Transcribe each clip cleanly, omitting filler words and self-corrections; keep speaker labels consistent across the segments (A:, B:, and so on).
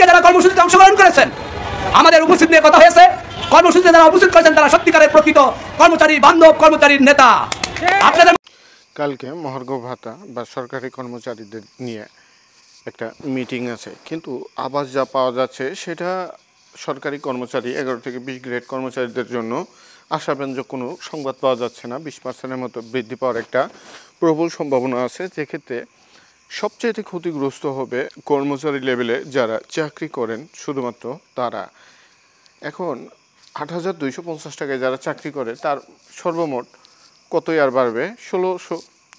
A: যারা কর্মসূচিতে অংশগ্রহণ করেছেন, আমাদের উপস্থিত নিয়ে কথা হয়েছে, কর্মসূচিতে যারা উপস্থিত করেছেন তারা সত্যিকারের প্রকৃত কর্মচারী বান্ধব, কর্মচারীর নেতা। আপনাদের
B: কালকে মহার্ঘ ভাতা বা সরকারি কর্মচারীদের নিয়ে একটা মিটিং আছে, কিন্তু আবাস যা পাওয়া যাচ্ছে সেটা সরকারি কর্মচারী 11 থেকে 20 গ্রেড কর্মচারীদের জন্য আশাব্যঞ্জক কোনো সংবাদ পাওয়া যাচ্ছে না। 20% মতো বৃদ্ধি পাওয়ার একটা প্রবল সম্ভাবনা আছে, যেক্ষেত্রে সবচেয়ে ক্ষতিগ্রস্ত হবে কর্মচারী লেভেলে যারা চাকরি করেন শুধুমাত্র তারা। এখন 8,250 টাকায় যারা চাকরি করে তার সর্বমোট কতই আর বাড়বে? 1600,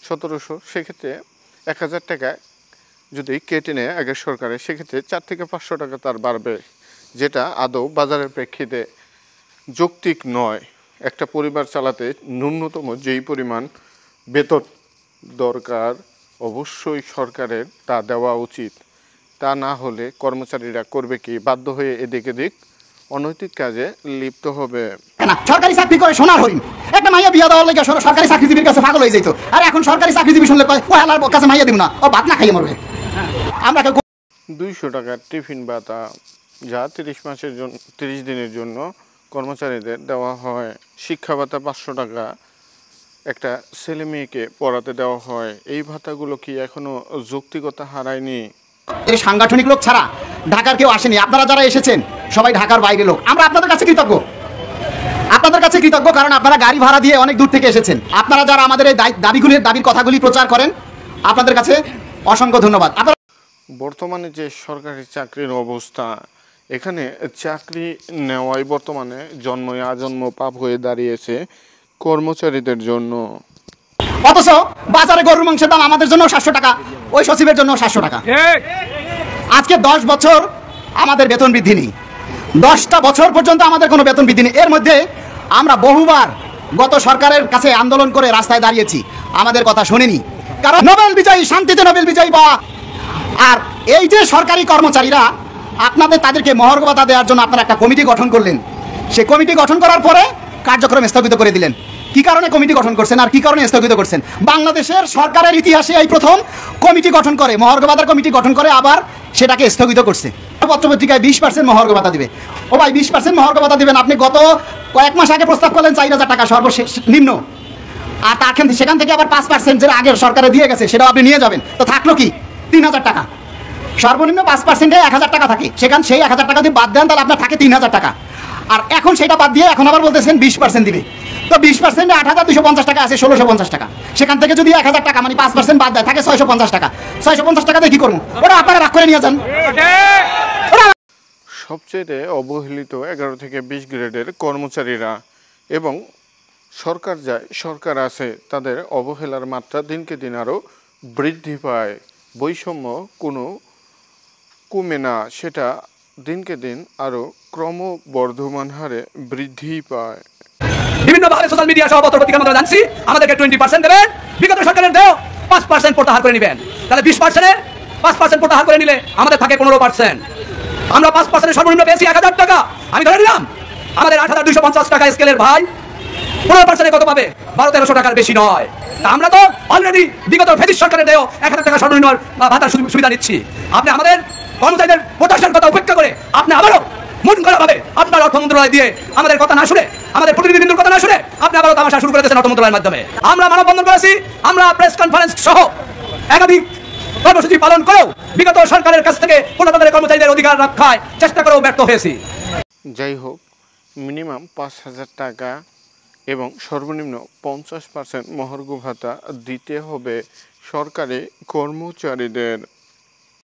B: 1700। সেক্ষেত্রে 1000 টাকায় যদি কেটে নেয় আগের সরকারে, সেক্ষেত্রে 4 থেকে 500 টাকা তার বাড়বে, যেটা আদৌ বাজারের প্রেক্ষিতে যৌক্তিক নয়। একটা পরিবার চালাতে ন্যূনতম যেই পরিমাণ বেতন দরকার অবশ্যই সরকারের তা দেওয়া উচিত। তা না হলে কর্মচারীরা করবে কি? বাধ্য হয়ে এদিক এদিক অনৈতিক কাজে লিপ্ত হবে।
C: সরকারি চাকরি করে সোনার হরিণ, একটা মাইয়া বিয়া দেওয়ার লেগে সরকারি চাকরিজীবীর কাছে পাগল হয়ে যেত। আর এখন সরকারি চাকরিজীবী শুনলে কয় ও হালার কাছে মাইয়া দিব না, ও ভাত না খাইয়ে মরবে। আমরা
B: 200 টাকার টিফিন ভাতা যা 30 দিনের জন্য কর্মচারীদের দেওয়া হয়। শিক্ষা ভাতা 500 টাকা একটা ছেলে মেয়েকে পড়াতে দেওয়া হয়। এই ভাতাগুলো কি এখনো যৌক্তিকতা হারায়নি?
C: এই সাংগঠনিক লোক ছাড়া ঢাকার কেউ আসেনি। আপনারা যারা এসেছেন সবাই ঢাকার বাইরে লোক। আমরা আপনাদের কাছে কৃতজ্ঞ, কারণ আপনারা গাড়ি ভাড়া দিয়ে অনেক দূর থেকে এসেছেন। আপনারা যারা আমাদের এই দাবির কথাগুলি প্রচার করেন, আপনাদের কাছে অসংখ্য ধন্যবাদ।
B: বর্তমানে যে সরকারি চাকরির অবস্থা, এখানে চাকরি নেওয়াই বর্তমানে জন্ম আজন্ম পাপ হয়ে দাঁড়িয়েছে কর্মচারীদের জন্য।
C: অথচ বাজারে গরুর মাংসের দাম আমাদের জন্য 700 টাকা, ওই সচিবের জন্য 700 টাকা। আজকে 10 বছর আমাদের বেতন বৃদ্ধি নেই, 10টা বছর পর্যন্ত আমাদের কোনো বেতন বৃদ্ধি নেই। এর মধ্যে আমরা বহুবার গত সরকারের কাছে আন্দোলন করে রাস্তায় দাঁড়িয়েছি, আমাদের কথা শোনেনি। কারণ নোবেল বিজয়ী, শান্তিতে নোবেল বিজয়ী বা আর এই যে সরকারি কর্মচারীরা, তাদেরকে মহার্ঘ ভাতা দেওয়ার জন্য আপনারা একটা কমিটি গঠন করলেন। সেই কমিটি গঠন করার পরে কার্যক্রম স্থগিত করে দিলেন। কি কারণে কমিটি গঠন করছেন আর কি কারণে স্থগিত করছেন? বাংলাদেশের সরকারের ইতিহাসে এই প্রথম কমিটি গঠন করে, মহার্ঘ ভাতার কমিটি গঠন করে আবার সেটাকে স্থগিত করছে। পত্রপত্রিকায় 20% মহার্ঘ ভাতা দিবে। ও ভাই, 20% মহার্ঘ ভাতা দিবেন, আপনি গত কয়েক মাস আগে প্রস্তাব করলেন 4000 টাকা সর্বশেষ নিম্ন, আর সেখান থেকে আবার 5% যেটা আগের সরকারে দিয়ে গেছে সেটাও আপনি নিয়ে যাবেন। তো থাকলো কি? 3000 টাকা। সর্বনিম্ন 5%-এ 1000 টাকা থাকে, সেখান সেই 1000 টাকা যদি বাদ দেন তাহলে আপনার থাকে 3000 টাকা। আর এখন সেটা বাদ দিয়ে এখন আবার বলতেছেন 20% দিবে। তো 20%-এ 8,250 টাকা আছে, 1650 টাকা। সেখান থেকে যদি 1000 টাকা মানে 5% বাদ দেয়, থাকে 650 টাকা। 650 টাকা দিয়ে কি করবো? ওরা আপনারা রাগ করে নিয়ে যান।
B: সবচেয়ে অবহেলিত 11 থেকে 20 গ্রেডের কর্মচারীরা এবং সরকার আছে, তাদের অবহেলার মাত্রা দিনকে দিন আরও বৃদ্ধি পায়। বৈষম্য কোনো কমে না, সেটা দিনকে দিন আরও ক্রমবর্ধমান হারে বৃদ্ধি পায়।
A: বিভিন্নভাবে সোশ্যাল মিডিয়া সহ পত্রপত্রিকার মাধ্যমে জানছি আমাদেরকে 20% দেবেন, বিগত সরকারের দেও 5% প্রত্যাহার করে নেবেন। তাহলে 20%-এ 5% প্রত্যাহার করে নিলে আমাদের থাকে 15%। আমরা 5% সর্বনিম্ন পেয়েছি 1000 টাকা। আমি ধরে নিলাম আমাদের 8,250 টাকা স্কেলের ভাই 15%-এ কত পাবে? 1200-1300 টাকার বেশি নয়। তা আমরা তো অলরেডি বিগত ফেসিস্ট সরকারের দেও 1000 টাকা সর্বনিম্ন ভাতার সুবিধা নিচ্ছি। আপনি আমাদের কর্মচারীদের প্রত্যাশার কথা উপেক্ষা করে আপনি আবারও মন করা ভাবে আপনার অর্থ মন্ত্রণালয় দিয়ে আমাদের কথা না শুনে, আমাদের প্রতিনিধিবৃন্দুর কথা না শুনে আপনি আবারও তামাশা শুরু করে দিয়েছেন অর্থ মন্ত্রণালয়ের মাধ্যমে। আমরা মানববন্ধন করেছি, আমরা প্রেস কনফারেন্স সহ একাধিক কর্মসূচি পালন করেও বিগত সরকারের কাছ থেকে পূর্ণতান্ত্রিক কর্মচারীদের অধিকার রক্ষায় চেষ্টা করেও ব্যর্থ হয়েছি।
B: যাই হোক, মিনিমাম 5,000 টাকা এবং সর্বনিম্ন 50% মহার্ঘ ভাতা দিতে হবে সরকারি কর্মচারীদের।